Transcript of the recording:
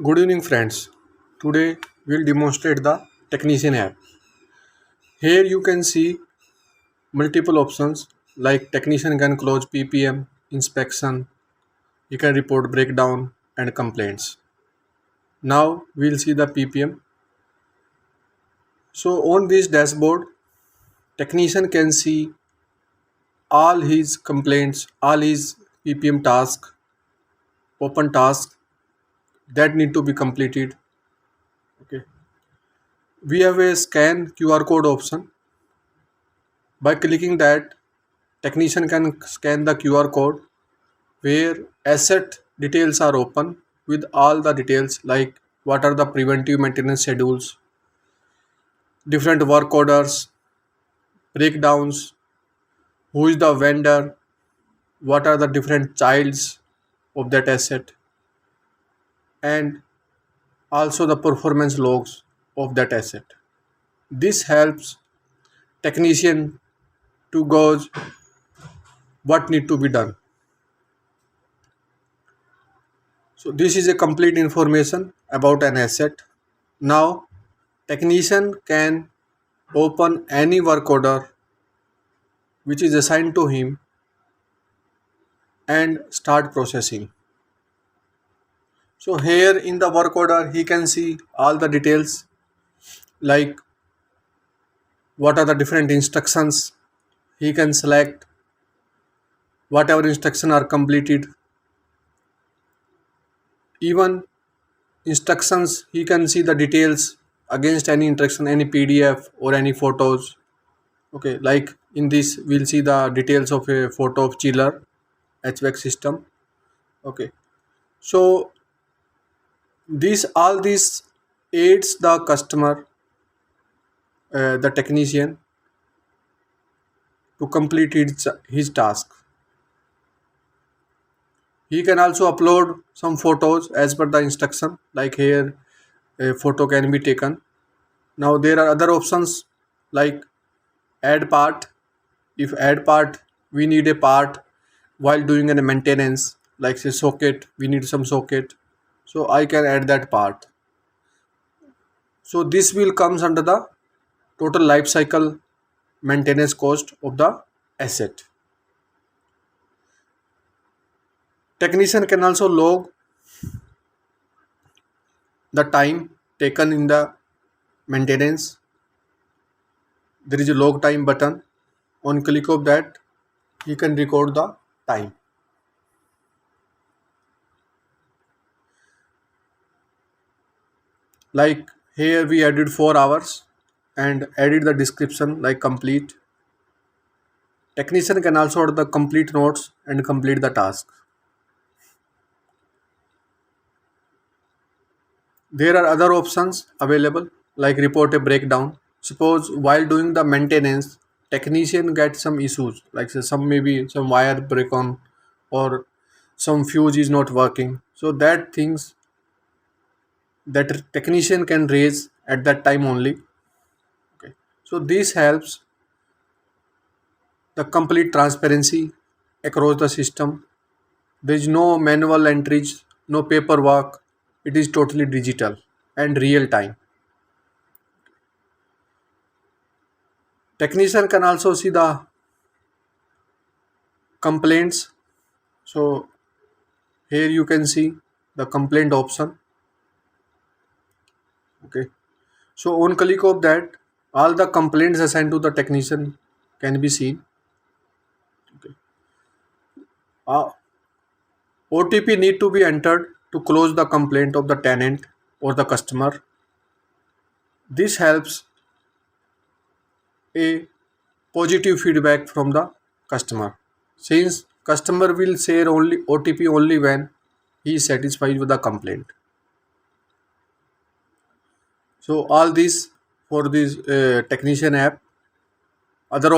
Good evening, friends. Today we'll demonstrate the Technician app. Here you can see multiple options like Technician can close PPM, inspection, you can report breakdown and complaints. Now we'll see the PPM. So on this dashboard, Technician can see all his complaints, all his PPM tasks, open tasks that need to be completed. Okay. We have a scan QR code option. By clicking that, Technician can scan the QR code where asset details are open with all the details like what are the preventive maintenance schedules, different work orders, breakdowns, who is the vendor, what are the different childs of that asset, and also the performance logs of that asset. This helps technician to gauge what need to be done. So this is a complete information about an asset. Now technician can open any work order which is assigned to him and start processing. So here in the work order he can see all the details like what are the different instructions. He can select whatever instruction are completed. Even instructions he can see the details against any instruction, any PDF or any photos. Okay, like in this we'll see the details of a photo of chiller HVAC system. Okay, so this all this aids the customer, the technician to complete his task. He can also upload some photos as per the instruction, like here a photo can be taken. Now there are other options like add part. If add part, we need a part while doing a maintenance, like say socket, we need some socket, so I can add that part. So this will comes under the total life cycle maintenance cost of the asset. Technician can also log the time taken in the maintenance. There is a log time button. On click of that, you can record the time. Like here we added 4 hours and added the description like complete. Technician can also add the complete notes and complete the task. There are other options available like report a breakdown. Suppose while doing the maintenance, technician gets some issues like say some maybe some wire break on or some fuse is not working. So that things that technician can raise at that time only. Okay. So this helps the complete transparency across the system. There is no manual entries, no paperwork. It is totally digital and real time. Technician can also see the complaints. So here you can see the complaint option. Okay. So on click of that, all the complaints assigned to the technician can be seen. Okay. OTP need to be entered to close the complaint of the tenant or the customer. This helps a positive feedback from the customer, since customer will share only OTP only when he is satisfied with the complaint. So all this for this technician app. Other